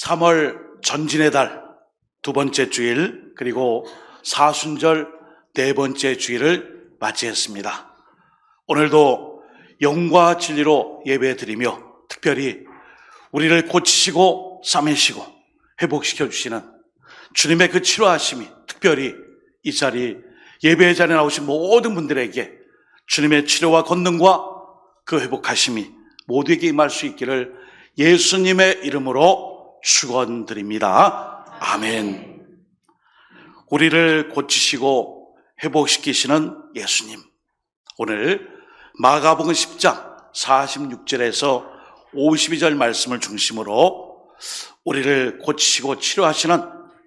3월 전진의 달 두 번째 주일, 그리고 사순절 네 번째 주일을 맞이했습니다. 오늘도 영과 진리로 예배드리며 특별히 우리를 고치시고 싸매시고 회복시켜 주시는 주님의 그 치료하심이 특별히 이 자리 예배 자리에 나오신 모든 분들에게 주님의 치료와 권능과 그 회복하심이 모두에게 임할 수 있기를 예수님의 이름으로 축원드립니다. 아멘. 우리를 고치시고 회복시키시는 예수님, 오늘 마가복음 10장 46절에서 52절 말씀을 중심으로 우리를 고치시고 치료하시는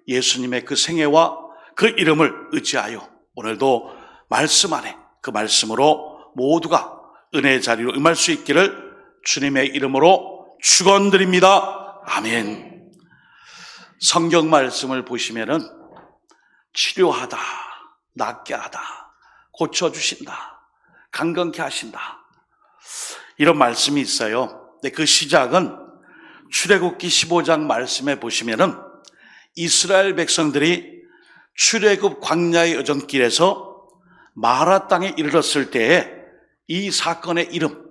예수님의 그 생애와 그 이름을 의지하여 오늘도 말씀 안에 그 말씀으로 모두가 은혜의 자리로 임할 수 있기를 주님의 이름으로 축원드립니다. 아멘. 성경 말씀을 보시면은 치료하다, 낫게 하다, 고쳐주신다, 강건케 하신다, 이런 말씀이 있어요. 근데 그 시작은 출애굽기 15장 말씀에 보시면은 이스라엘 백성들이 출애굽 광야의 여정길에서 마라 땅에 이르렀을 때에 이 사건의 이름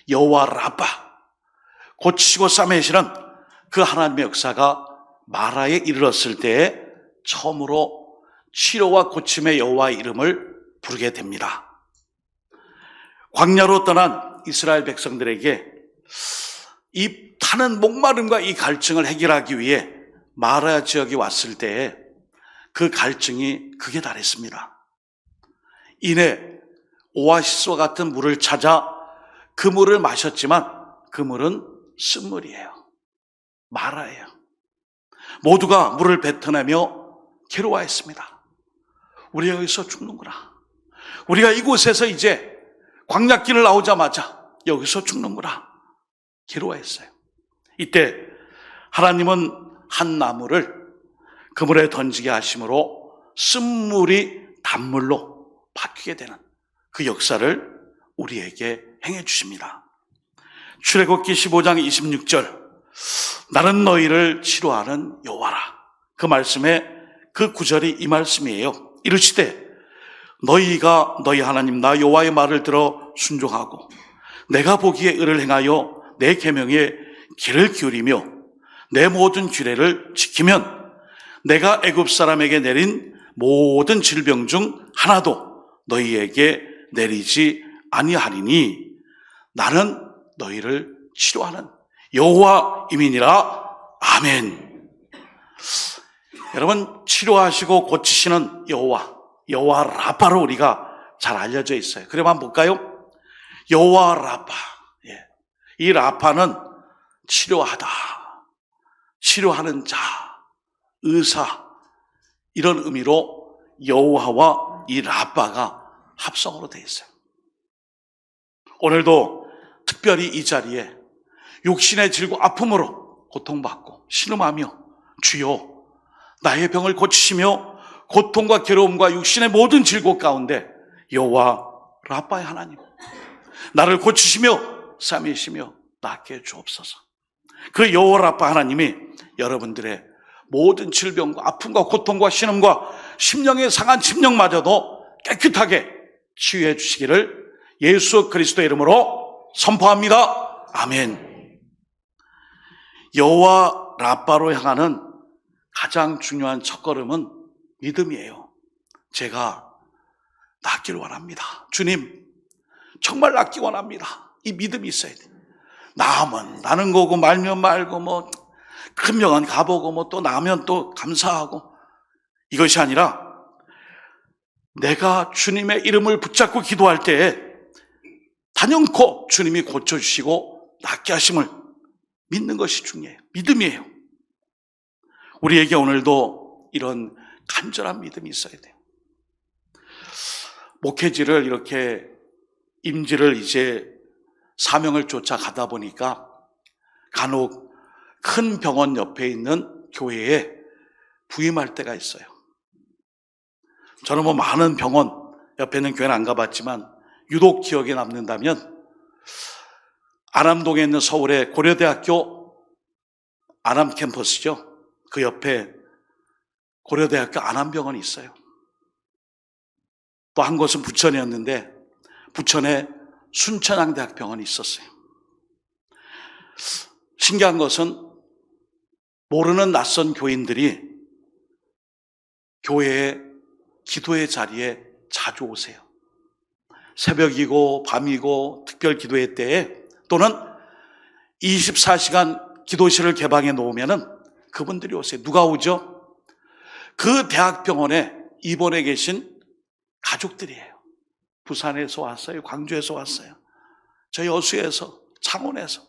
여호와 라파, 고치시고 싸매시는 그 하나님의 역사가 마라에 이르렀을 때에 처음으로 치료와 고침의 여호와의 이름을 부르게 됩니다. 광야로 떠난 이스라엘 백성들에게 이 타는 목마름과 이 갈증을 해결하기 위해 마라 지역에 왔을 때에 그 갈증이 극에 달했습니다. 이내 오아시스와 같은 물을 찾아 그 물을 마셨지만 그 물은 쓴물이에요. 마라예요. 모두가 물을 뱉어내며 괴로워했습니다. 우리가 여기서 죽는구나. 우리가 이곳에서 이제 광야길을 나오자마자 여기서 죽는구나. 괴로워했어요. 이때 하나님은 한 나무를 그 물에 던지게 하심으로 쓴물이 단물로 바뀌게 되는 그 역사를 우리에게 행해 주십니다. 출애굽기 15장 26절, 나는 너희를 치료하는 여호와라. 그 말씀에 그 구절이 이 말씀이에요. 이르시되 너희가 너희 하나님 나 여호와의 말을 들어 순종하고 내가 보기에 의를 행하여 내 계명에 귀를 기울이며 내 모든 규례를 지키면 내가 애굽 사람에게 내린 모든 질병 중 하나도 너희에게 내리지 아니하리니 나는 너희를 치료하는 여호와임이니라. 아멘. 여러분, 치료하시고 고치시는 여호와 라파로 우리가 잘 알려져 있어요. 그럼 한번 볼까요? 여호와 라파. 이 라파는 치료하다, 치료하는 자, 의사, 이런 의미로 여호와와 이 라파가 합성으로 되어 있어요. 오늘도 특별히 이 자리에 육신의 질고 아픔으로 고통받고 신음하며 주여 나의 병을 고치시며 고통과 괴로움과 육신의 모든 질고 가운데 여호와 라파의 하나님 나를 고치시며 싸매시며 낫게 주옵소서. 그 여호와 라파 하나님이 여러분들의 모든 질병과 아픔과 고통과 신음과 심령의 상한 심령마저도 깨끗하게 치유해 주시기를 예수 그리스도의 이름으로 선포합니다. 아멘. 여호와 라파로 향하는 가장 중요한 첫걸음은 믿음이에요. 제가 낫기를 원합니다. 주님, 정말 낫기 원합니다. 이 믿음이 있어야 돼요. 나면 나는 거고 말면 말고 큰 병원 가보고 또 나면 또 감사하고, 이것이 아니라 내가 주님의 이름을 붙잡고 기도할 때에 단연코 주님이 고쳐주시고 낫게 하심을 믿는 것이 중요해요. 믿음이에요. 우리에게 오늘도 이런 간절한 믿음이 있어야 돼요. 목회지를 이렇게 임지를 이제 사명을 쫓아 가다 보니까 간혹 큰 병원 옆에 있는 교회에 부임할 때가 있어요. 저는 많은 병원 옆에 있는 교회는 안 가봤지만 유독 기억에 남는다면 안암동에 있는 서울의 고려대학교 안암 캠퍼스죠. 그 옆에 고려대학교 안암병원이 있어요. 또 한 곳은 부천이었는데 부천에 순천향대학병원이 있었어요. 신기한 것은 모르는 낯선 교인들이 교회에 기도의 자리에 자주 오세요. 새벽이고 밤이고 특별 기도회 때에 또는 24시간 기도실을 개방해 놓으면은 그분들이 오세요. 누가 오죠? 그 대학병원에 입원해 계신 가족들이에요. 부산에서 왔어요. 광주에서 왔어요. 저희 여수에서, 창원에서.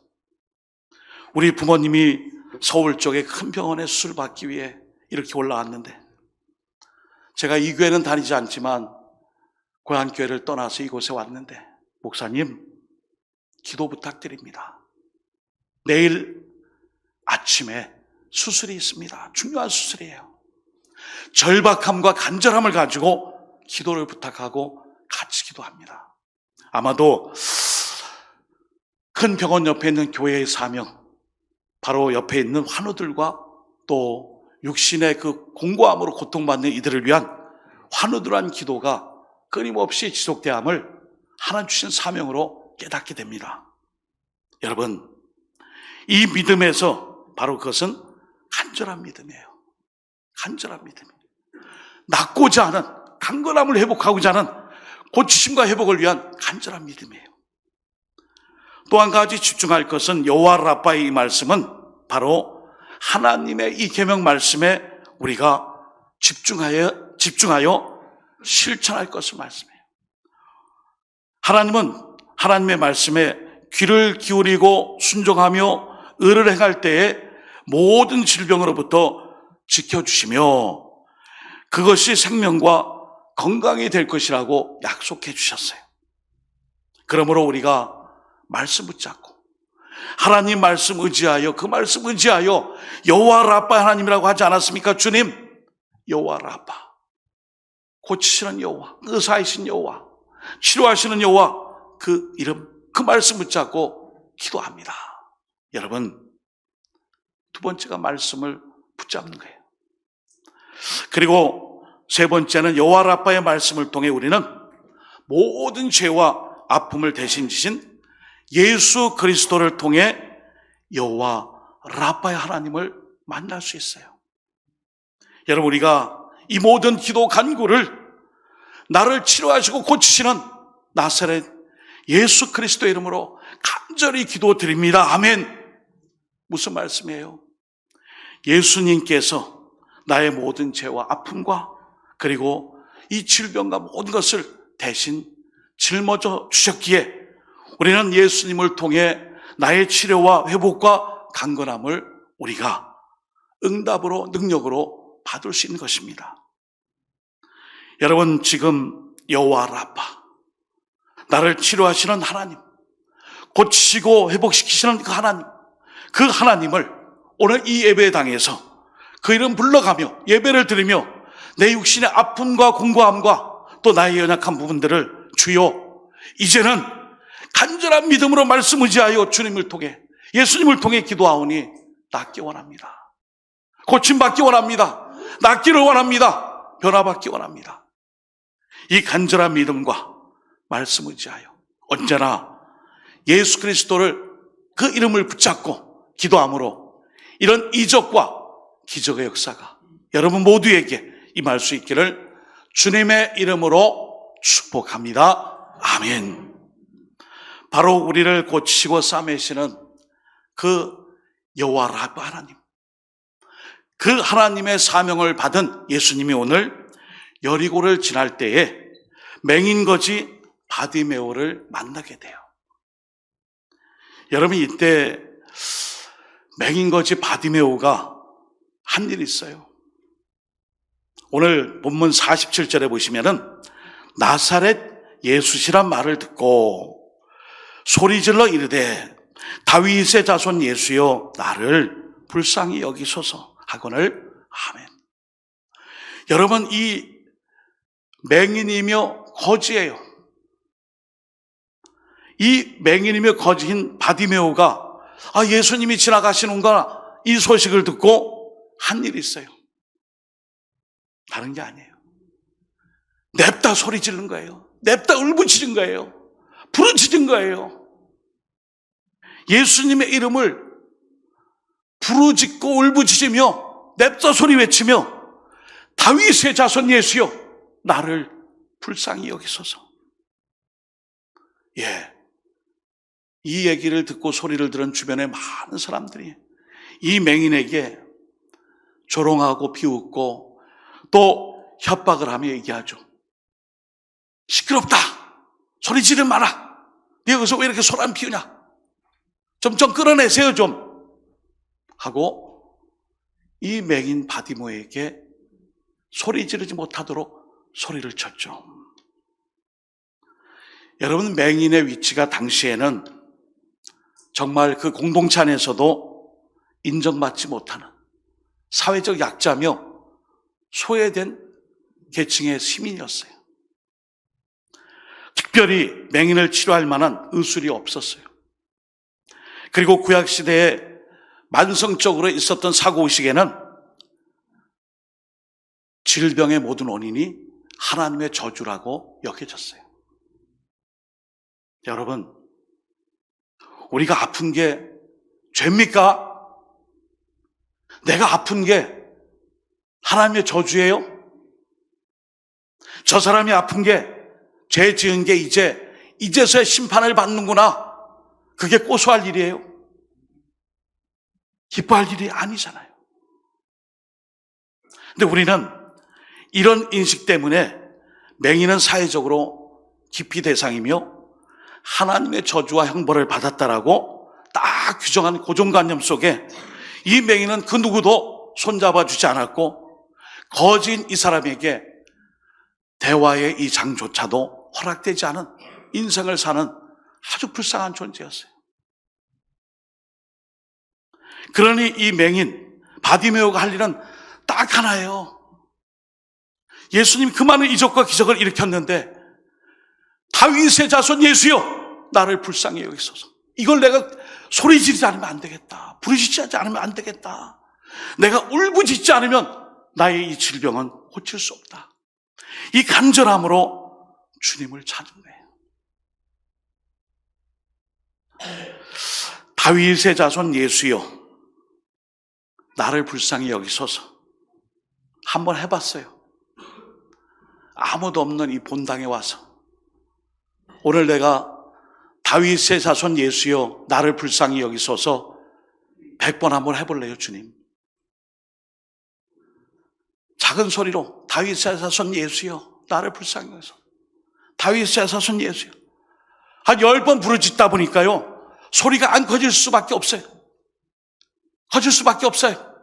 우리 부모님이 서울 쪽에 큰 병원에 수술을 받기 위해 이렇게 올라왔는데 제가 이 교회는 다니지 않지만 고향교회를 떠나서 이곳에 왔는데 목사님 기도 부탁드립니다. 내일 아침에 수술이 있습니다. 중요한 수술이에요. 절박함과 간절함을 가지고 기도를 부탁하고 같이 기도합니다. 아마도 큰 병원 옆에 있는 교회의 사명, 바로 옆에 있는 환우들과 또 육신의 그 공고함으로 고통받는 이들을 위한 환우들한 기도가 끊임없이 지속되함을 하나님 주신 사명으로 깨닫게 됩니다. 여러분, 이 믿음에서 바로 그것은 간절한 믿음이에요. 간절한 믿음이에요. 낫고자 하는, 강건함을 회복하고자 하는 고치심과 회복을 위한 간절한 믿음이에요. 또 한 가지 집중할 것은 여호와 라파의 이 말씀은 바로 하나님의 이 계명 말씀에 우리가 집중하여 실천할 것을 말씀해요. 하나님은 하나님의 말씀에 귀를 기울이고 순종하며 의를 행할 때에 모든 질병으로부터 지켜주시며 그것이 생명과 건강이 될 것이라고 약속해 주셨어요. 그러므로 우리가 말씀 붙잡고 하나님 말씀 의지하여 그 말씀 의지하여 여호와 라파 하나님이라고 하지 않았습니까? 주님, 여호와 라파, 고치시는 여호와, 의사이신 여호와, 치료하시는 여호와, 그 이름, 그 말씀 붙잡고 기도합니다. 여러분, 두 번째가 말씀을 붙잡는 거예요. 그리고 세 번째는 여호와 라파의 말씀을 통해 우리는 모든 죄와 아픔을 대신 지신 예수 그리스도를 통해 여호와 라파의 하나님을 만날 수 있어요. 여러분, 우리가 이 모든 기도 간구를 나를 치료하시고 고치시는 나사렛 예수 그리스도의 이름으로 간절히 기도드립니다. 아멘. 무슨 말씀이에요? 예수님께서 나의 모든 죄와 아픔과 그리고 이 질병과 모든 것을 대신 짊어져 주셨기에 우리는 예수님을 통해 나의 치료와 회복과 강건함을 우리가 응답으로 능력으로 받을 수 있는 것입니다. 여러분, 지금 여호와 라파, 나를 치료하시는 하나님, 고치시고 회복시키시는 그 하나님을 오늘 이 예배당에서 그 이름 불러가며 예배를 드리며 내 육신의 아픔과 공고함과 또 나의 연약한 부분들을 주여 이제는 간절한 믿음으로 말씀 의지하여 주님을 통해 예수님을 통해 기도하오니 낫기 원합니다. 고침받기 원합니다. 낫기를 원합니다. 변화받기 원합니다. 이 간절한 믿음과 말씀 의지하여 언제나 예수 그리스도를 그 이름을 붙잡고 기도함으로 이런 이적과 기적의 역사가 여러분 모두에게 임할 수 있기를 주님의 이름으로 축복합니다. 아멘. 바로 우리를 고치시고 싸매시는 그 여호와 라파 하나님, 그 하나님의 사명을 받은 예수님이 오늘 여리고를 지날 때에 맹인거지 바디메오를 만나게 돼요. 여러분, 이때 맹인거지 바디메오가 한 일이 있어요. 오늘 본문 47절에 보시면은 나사렛 예수시란 말을 듣고 소리질러 이르되 다윗의 자손 예수여 나를 불쌍히 여기소서 하거늘 아멘. 여러분, 이 맹인이며 거지예요. 이 맹인이며 거지인 바디메오가 예수님이 지나가시는구나 이 소식을 듣고 한 일이 있어요. 다른 게 아니에요. 냅다 소리 지른 거예요. 냅다 울부짖은 거예요. 부르짖은 거예요. 예수님의 이름을 부르짖고 울부짖으며 냅다 소리 외치며 다윗의 자손 예수여 나를 불쌍히 여기소서. 이 얘기를 듣고 소리를 들은 주변의 많은 사람들이 이 맹인에게 조롱하고 비웃고 또 협박을 하며 얘기하죠. 시끄럽다. 소리 지르지 마라. 네 여기서 왜 이렇게 소란 피우냐. 좀 끌어내세요 좀. 하고 이 맹인 바디모에게 소리 지르지 못하도록 소리를 쳤죠. 여러분, 맹인의 위치가 당시에는 정말 그 공동체 안에서도 인정받지 못하는 사회적 약자며 소외된 계층의 시민이었어요. 특별히 맹인을 치료할 만한 의술이 없었어요. 그리고 구약시대에 만성적으로 있었던 사고의식에는 질병의 모든 원인이 하나님의 저주라고 여겨졌어요. 여러분, 우리가 아픈 게 죄입니까? 내가 아픈 게 하나님의 저주예요? 저 사람이 아픈 게 죄 지은 게 이제서야 심판을 받는구나. 그게 고소할 일이에요? 기뻐할 일이 아니잖아요. 근데 우리는 이런 인식 때문에 맹인은 사회적으로 기피 대상이며 하나님의 저주와 형벌을 받았다라고 딱 규정한 고정관념 속에 이 맹인은 그 누구도 손잡아 주지 않았고 거지인 이 사람에게 대화의 이 장조차도 허락되지 않은 인생을 사는 아주 불쌍한 존재였어요. 그러니 이 맹인 바디메오가 할 일은 딱 하나예요. 예수님 그 많은 이적과 기적을 일으켰는데 다윗의 자손 예수여 나를 불쌍히 여기소서. 이걸 내가 소리 지르지 않으면 안 되겠다. 부르짖지 않으면 안 되겠다. 내가 울부짖지 않으면 나의 이 질병은 고칠 수 없다. 이 간절함으로 주님을 찾은 거예요. 다윗의 자손 예수여 나를 불쌍히 여기소서. 한번 해봤어요. 아무도 없는 이 본당에 와서 오늘 내가 다윗의 자손 예수여 나를 불쌍히 여기소서 100번 한번 해볼래요, 주님? 작은 소리로 다윗의 자손 예수여 나를 불쌍히 여기소서. 다윗의 자손 예수여. 한 10번 부르짖다 보니까요 소리가 안 커질 수밖에 없어요. 커질 수밖에 없어요.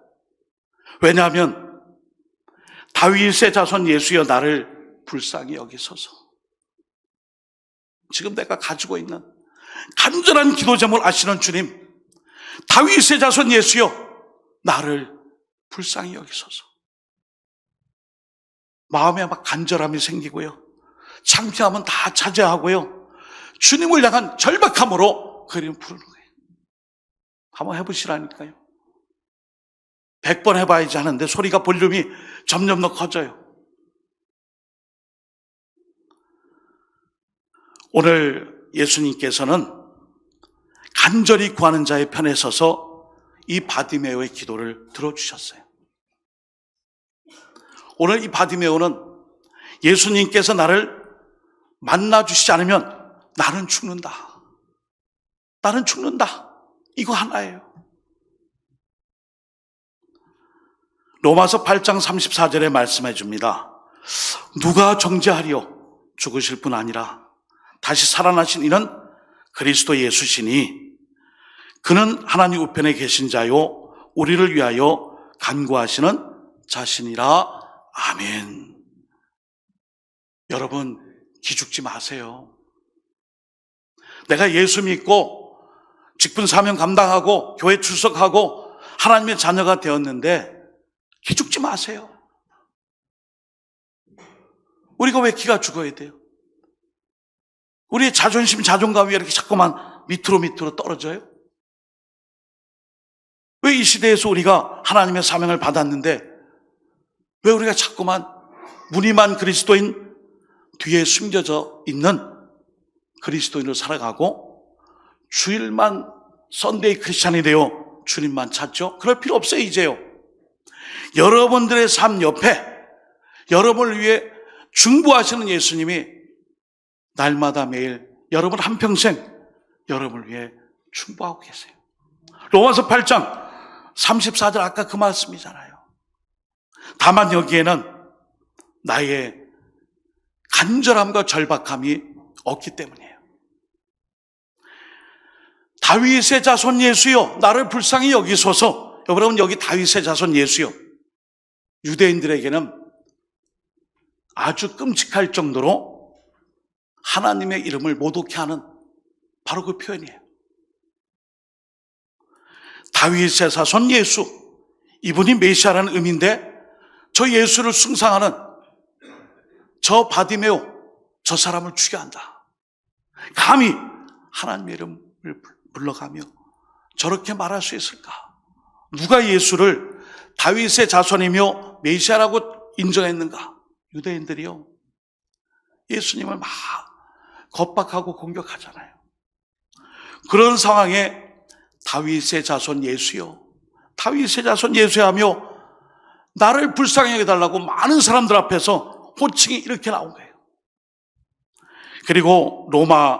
왜냐하면 다윗의 자손 예수여 나를 불쌍히 여기소서. 지금 내가 가지고 있는 간절한 기도 제목을 아시는 주님, 다윗의 자손 예수여 나를 불쌍히 여기소서. 마음에 막 간절함이 생기고요, 창피함은 다 자제하고요, 주님을 향한 절박함으로 그 이름 부르는 거예요. 한번 해보시라니까요. 100번 해봐야지 하는데 소리가 볼륨이 점점 더 커져요. 오늘 예수님께서는 간절히 구하는 자의 편에 서서 이 바디메오의 기도를 들어주셨어요. 오늘 이 바디메오는 예수님께서 나를 만나주시지 않으면 나는 죽는다. 나는 죽는다. 이거 하나예요. 로마서 8장 34절에 말씀해 줍니다. 누가 정죄하리요? 죽으실 뿐 아니라 다시 살아나신 이는 그리스도 예수시니 그는 하나님 우편에 계신 자요 우리를 위하여 간구하시는 자신이라. 아멘. 여러분 기죽지 마세요. 내가 예수 믿고 직분 사명 감당하고 교회 출석하고 하나님의 자녀가 되었는데 기죽지 마세요. 우리가 왜 기가 죽어야 돼요? 우리의 자존심, 자존감이 이렇게 자꾸만 밑으로 떨어져요? 왜 이 시대에서 우리가 하나님의 사명을 받았는데 왜 우리가 자꾸만 무늬만 그리스도인 뒤에 숨겨져 있는 그리스도인으로 살아가고 주일만 썬데이 크리스찬이 되어 주님만 찾죠? 그럴 필요 없어요. 이제요. 여러분들의 삶 옆에 여러분을 위해 중보하시는 예수님이 날마다 매일 여러분 한평생 여러분을 위해 중보하고 계세요. 로마서 8장 34절 아까 그 말씀이잖아요. 다만 여기에는 나의 간절함과 절박함이 없기 때문이에요. 다윗의 자손 예수여 나를 불쌍히 여기소서. 여러분 여기 다윗의 자손 예수여, 유대인들에게는 아주 끔찍할 정도로 하나님의 이름을 모독해 하는 바로 그 표현이에요. 다윗의 자손 예수, 이분이 메시아라는 의미인데 저 예수를 숭상하는 저 바디메오, 저 사람을 죽여야 한다. 감히 하나님의 이름을 불러가며 저렇게 말할 수 있을까? 누가 예수를 다윗의 자손이며 메시아라고 인정했는가? 유대인들이요. 예수님을 막 겁박하고 공격하잖아요. 그런 상황에 다윗의 자손 예수요, 다윗의 자손 예수야 하며 나를 불쌍히 여겨달라고 많은 사람들 앞에서 호칭이 이렇게 나온 거예요. 그리고 로마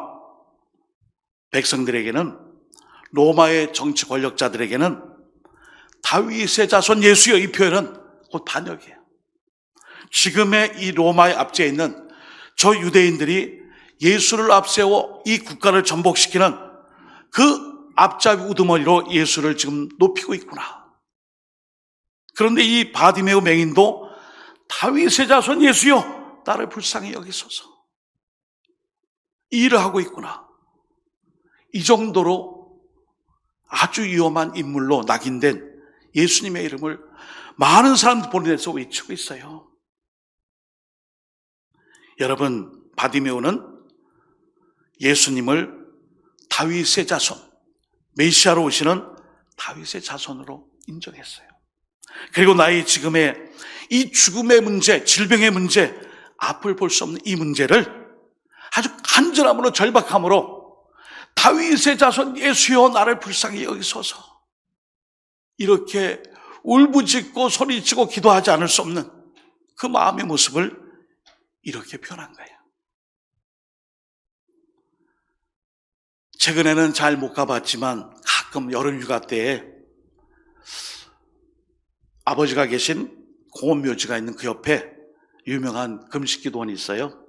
백성들에게는, 로마의 정치 권력자들에게는 다윗의 자손 예수여 이 표현은 곧 반역이에요. 지금의 이 로마의 압제에 있는 저 유대인들이 예수를 앞세워 이 국가를 전복시키는 그 앞잡이 우두머리로 예수를 지금 높이고 있구나. 그런데 이 바디메오 맹인도 다윗의 자손 예수여 나를 불쌍히 여기소서, 이 일을 하고 있구나. 이 정도로 아주 위험한 인물로 낙인된 예수님의 이름을 많은 사람들 보는 데서 외치고 있어요. 여러분, 바디메오는 예수님을 다윗의 자손, 메시아로 오시는 다윗의 자손으로 인정했어요. 그리고 나의 지금의 이 죽음의 문제, 질병의 문제, 앞을 볼 수 없는 이 문제를 아주 간절함으로 절박함으로 다윗의 자손 예수여 나를 불쌍히 여기소서, 이렇게 울부짖고 소리치고 기도하지 않을 수 없는 그 마음의 모습을 이렇게 표현한 거예요. 최근에는 잘 못 가봤지만 가끔 여름 휴가 때에 아버지가 계신 공원묘지가 있는 그 옆에 유명한 금식기도원이 있어요.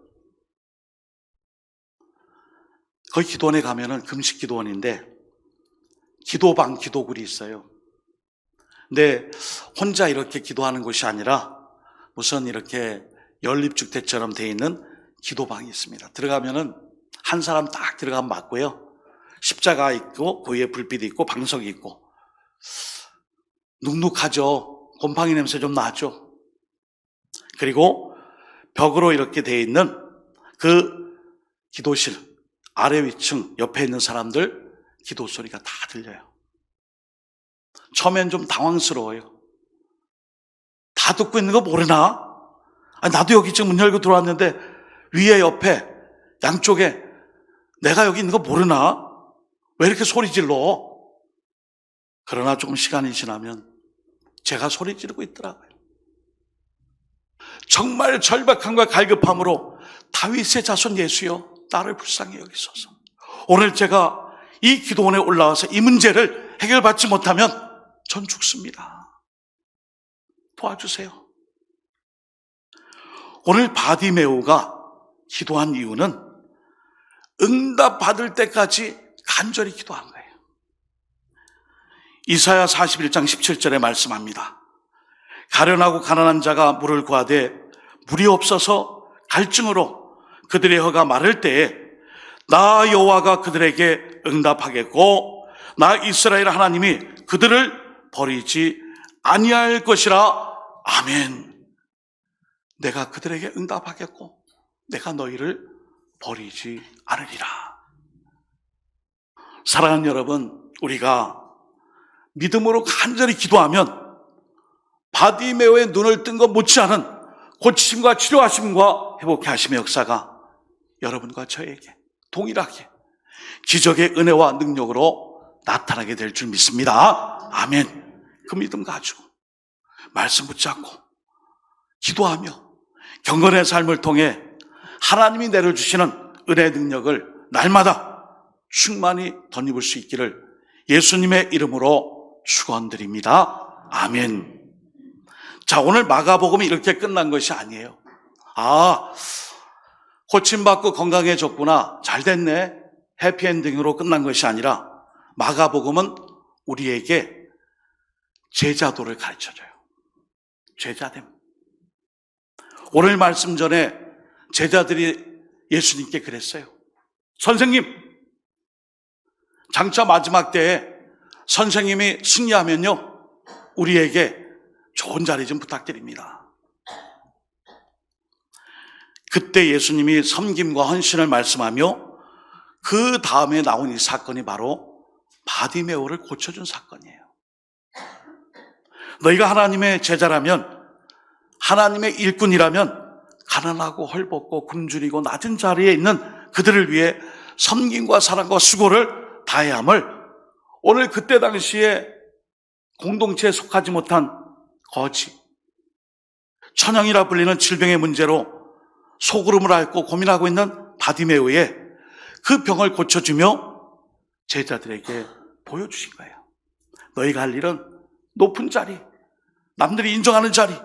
거기 기도원에 가면은 금식기도원인데 기도방, 기도굴이 있어요. 근데 혼자 이렇게 기도하는 곳이 아니라 무슨 이렇게 연립주택처럼 되어 있는 기도방이 있습니다. 들어가면은 한 사람 딱 들어가면 맞고요. 십자가 있고 그 위에 불빛이 있고 방석이 있고 눅눅하죠. 곰팡이 냄새 좀 나죠. 그리고 벽으로 이렇게 되어 있는 그 기도실 아래 위층 옆에 있는 사람들 기도 소리가 다 들려요. 처음엔 좀 당황스러워요. 다 듣고 있는 거 모르나? 아니, 나도 여기 지금 문 열고 들어왔는데 위에 옆에 양쪽에 내가 여기 있는 거 모르나? 왜 이렇게 소리 질러? 그러나 조금 시간이 지나면 제가 소리 지르고 있더라고요. 정말 절박함과 갈급함으로 다윗의 자손 예수여 나를 불쌍히 여기소서. 오늘 제가 이 기도원에 올라와서 이 문제를 해결받지 못하면 전 죽습니다. 도와주세요. 오늘 바디메오가 기도한 이유는 응답받을 때까지 간절히 기도한 거예요. 이사야 41장 17절에 말씀합니다. 가련하고 가난한 자가 물을 구하되 물이 없어서 갈증으로 그들의 혀가 마를 때에 나 여호와가 그들에게 응답하겠고 나 이스라엘 하나님이 그들을 버리지 아니할 것이라. 아멘. 내가 그들에게 응답하겠고 내가 너희를 버리지 않으리라. 사랑하는 여러분, 우리가 믿음으로 간절히 기도하면 바디메오의 눈을 뜬 것 못지않은 고치심과 치료하심과 회복케 하심의 역사가 여러분과 저에게 동일하게 기적의 은혜와 능력으로 나타나게 될 줄 믿습니다. 아멘. 그 믿음 가지고 말씀 붙잡고 기도하며 경건의 삶을 통해 하나님이 내려주시는 은혜의 능력을 날마다 충만히 덧입을 수 있기를 예수님의 이름으로 축원드립니다. 아멘. 자, 오늘 마가복음이 이렇게 끝난 것이 아니에요. 고침받고 건강해졌구나, 잘 됐네, 해피엔딩으로 끝난 것이 아니라 마가복음은 우리에게 제자도를 가르쳐줘요. 제자됨. 오늘 말씀 전에 제자들이 예수님께 그랬어요. 선생님, 장차 마지막 때에 선생님이 승리하면요, 우리에게 좋은 자리 좀 부탁드립니다. 그때 예수님이 섬김과 헌신을 말씀하며 그 다음에 나온 이 사건이 바로 바디메오를 고쳐준 사건이에요. 너희가 하나님의 제자라면, 하나님의 일꾼이라면 가난하고 헐벗고 굶주리고 낮은 자리에 있는 그들을 위해 섬김과 사랑과 수고를 다해야 함을 오늘 그때 당시에 공동체에 속하지 못한 거지, 천형이라 불리는 질병의 문제로 소그름을 앓고 고민하고 있는 바디메오의 그 병을 고쳐주며 제자들에게 보여주신 거예요. 너희가 할 일은 높은 자리, 남들이 인정하는 자리,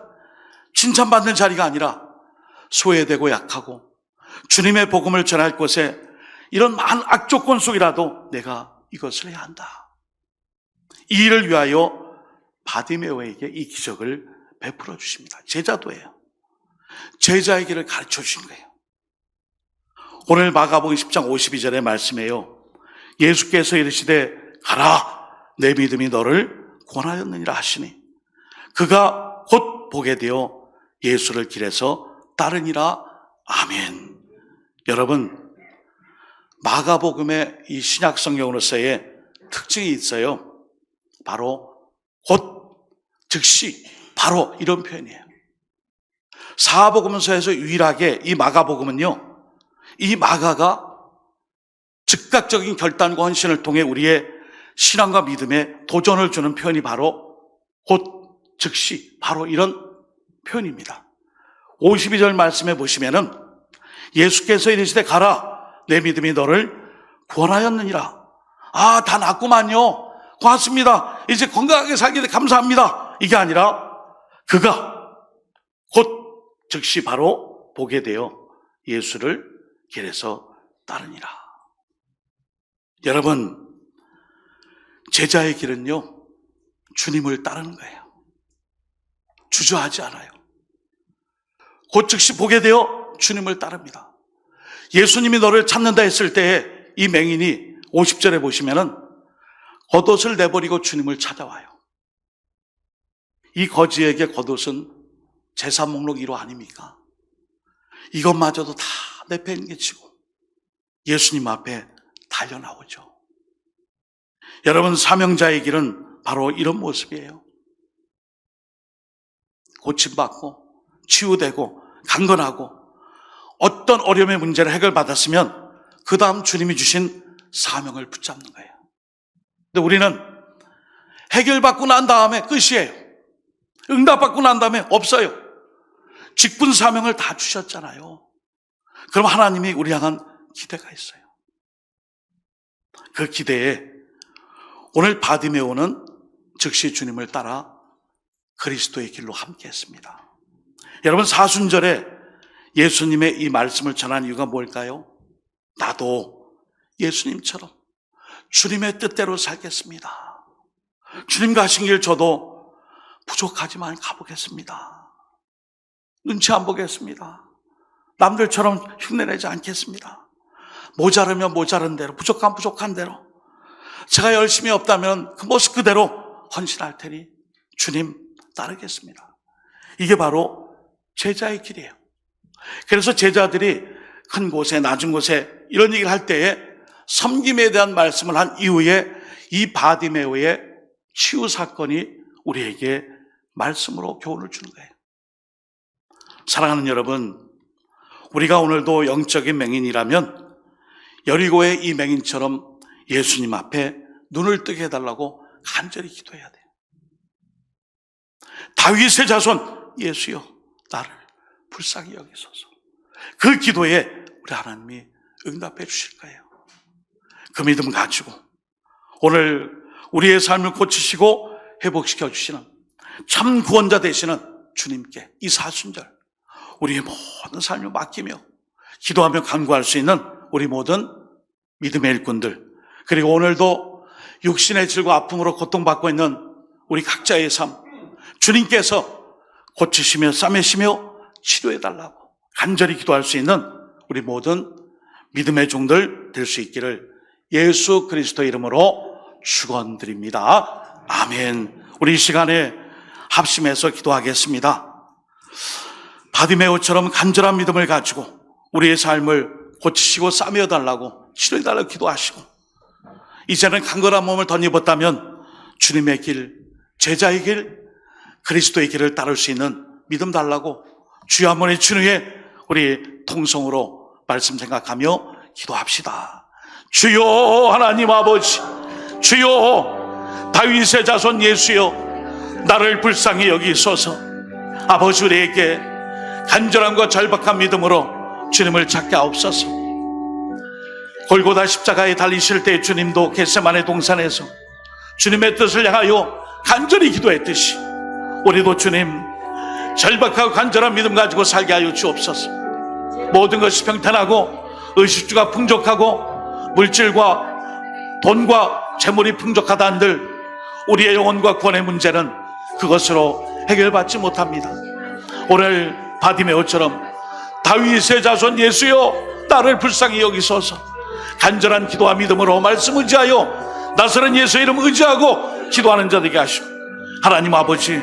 칭찬받는 자리가 아니라 소외되고 약하고 주님의 복음을 전할 곳에 이런 많은 악조건 속이라도 내가 이것을 해야 한다. 이 일을 위하여 바디메오에게 이 기적을 베풀어 주십니다. 제자도예요. 제자의 길을 가르쳐 주신 거예요. 오늘 마가복음 10장 52절의 말씀이에요. 예수께서 이르시되 가라, 내 믿음이 너를 구원하였느니라 하시니 그가 곧 보게 되어 예수를 길에서 따르니라. 아멘. 여러분, 마가복음의 이 신약 성경으로서의 특징이 있어요. 바로 곧, 즉시, 바로 이런 표현이에요. 사복음서에서 유일하게 이 마가복음은요, 이 마가가 즉각적인 결단과 헌신을 통해 우리의 신앙과 믿음에 도전을 주는 표현이 바로 곧, 즉시, 바로 이런 표현입니다. 52절 말씀에 보시면은 예수께서 이르시되 가라, 내 믿음이 너를 구원하였느니라. 다 낫구만요. 고맙습니다. 이제 건강하게 살게 돼 감사합니다. 이게 아니라 그가 곧 즉시 바로 보게 되어 예수를 길에서 따르니라. 여러분, 제자의 길은요, 주님을 따르는 거예요. 주저하지 않아요. 곧 즉시 보게 되어 주님을 따릅니다. 예수님이 너를 찾는다 했을 때에 이 맹인이 50절에 보시면은 겉옷을 내버리고 주님을 찾아와요. 이 거지에게 겉옷은 재산 목록 1호 아닙니까? 이것마저도 다 내팽개치고 예수님 앞에 달려나오죠. 여러분, 사명자의 길은 바로 이런 모습이에요. 고침받고 치유되고 강건하고 어떤 어려움의 문제를 해결받았으면 그 다음 주님이 주신 사명을 붙잡는 거예요. 근데 우리는 해결받고 난 다음에 끝이에요. 응답받고 난 다음에 없어요. 직분 사명을 다 주셨잖아요. 그럼 하나님이 우리 향한 기대가 있어요. 그 기대에 오늘 바디메오는 즉시 주님을 따라 그리스도의 길로 함께 했습니다. 여러분, 사순절에 예수님의 이 말씀을 전한 이유가 뭘까요? 나도 예수님처럼 주님의 뜻대로 살겠습니다. 주님 가신 길 저도 부족하지만 가보겠습니다. 눈치 안 보겠습니다. 남들처럼 흉내내지 않겠습니다. 모자르면 모자른 대로, 부족하면 부족한 대로, 제가 열심히 없다면 그 모습 그대로 헌신할 테니 주님 따르겠습니다. 이게 바로 제자의 길이에요. 그래서 제자들이 큰 곳에 낮은 곳에 이런 얘기를 할 때에 섬김에 대한 말씀을 한 이후에 이 바디메오의 치유 사건이 우리에게 말씀으로 교훈을 주는 거예요. 사랑하는 여러분, 우리가 오늘도 영적인 맹인이라면 여리고의 이 맹인처럼 예수님 앞에 눈을 뜨게 해달라고 간절히 기도해야 돼요. 다윗의 자손 예수여, 나를 불쌍히 여기소서. 그 기도에 우리 하나님이 응답해 주실 거예요. 그 믿음 가지고 오늘 우리의 삶을 고치시고 회복시켜 주시는 참 구원자 되시는 주님께 이 사순절 우리의 모든 삶을 맡기며 기도하며 간구할 수 있는 우리 모든 믿음의 일꾼들, 그리고 오늘도 육신의 질과 아픔으로 고통받고 있는 우리 각자의 삶, 주님께서 고치시며 싸매시며 치료해달라고 간절히 기도할 수 있는 우리 모든 믿음의 종들 될 수 있기를 예수 그리스도 이름으로 축원드립니다. 아멘. 우리 이 시간에 합심해서 기도하겠습니다. 바디메오처럼 간절한 믿음을 가지고 우리의 삶을 고치시고 싸매어달라고 치료해달라고 기도하시고, 이제는 강건한 몸을 덧입었다면 주님의 길, 제자의 길, 그리스도의 길을 따를 수 있는 믿음 달라고 주여 한 번의 주님의 우리 통성으로 말씀 생각하며 기도합시다. 주여 하나님 아버지, 주여 다윗의 자손 예수여, 나를 불쌍히 여기소서. 아버지, 우리에게 간절함과 절박한 믿음으로 주님을 찾게 하옵소서. 골고다 십자가에 달리실 때 주님도 겟세마네 동산에서 주님의 뜻을 향하여 간절히 기도했듯이 우리도 주님 절박하고 간절한 믿음 가지고 살게 하여 주옵소서. 모든 것이 평탄하고 의식주가 풍족하고 물질과 돈과 재물이 풍족하다 한들 우리의 영혼과 구원의 문제는 그것으로 해결받지 못합니다. 오늘 바디메오처럼 다윗의 자손 예수여, 나를 불쌍히 여기소서. 간절한 기도와 믿음으로 말씀 의지하여 나서는 예수 이름 의지하고 기도하는 자들에게 하시고, 하나님 아버지,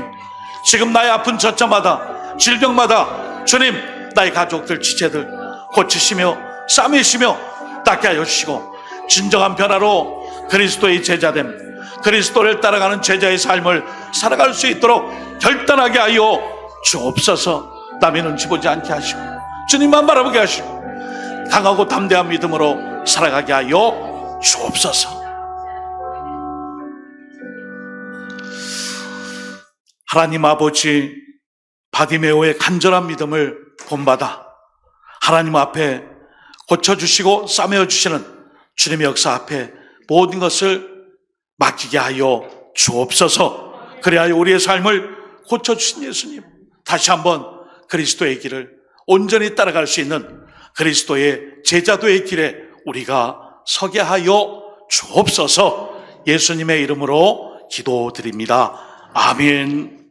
지금 나의 아픈 저자마다 질병마다 주님 나의 가족들 지체들 고치시며 싸매시며 낫게 하여 주시고, 진정한 변화로 그리스도의 제자됨, 그리스도를 따라가는 제자의 삶을 살아갈 수 있도록 결단하게 하여 주옵소서. 남의 눈치 보지 않게 하시고 주님만 바라보게 하시고 강하고 담대한 믿음으로 살아가게 하여 주옵소서. 하나님 아버지, 바디메오의 간절한 믿음을 본받아 하나님 앞에 고쳐주시고 싸매어주시는 주님의 역사 앞에 모든 것을 맡기게 하여 주옵소서. 그래야 우리의 삶을 고쳐주신 예수님, 다시 한번 그리스도의 길을 온전히 따라갈 수 있는 그리스도의 제자도의 길에 우리가 서게 하여 주옵소서. 예수님의 이름으로 기도드립니다. 아멘.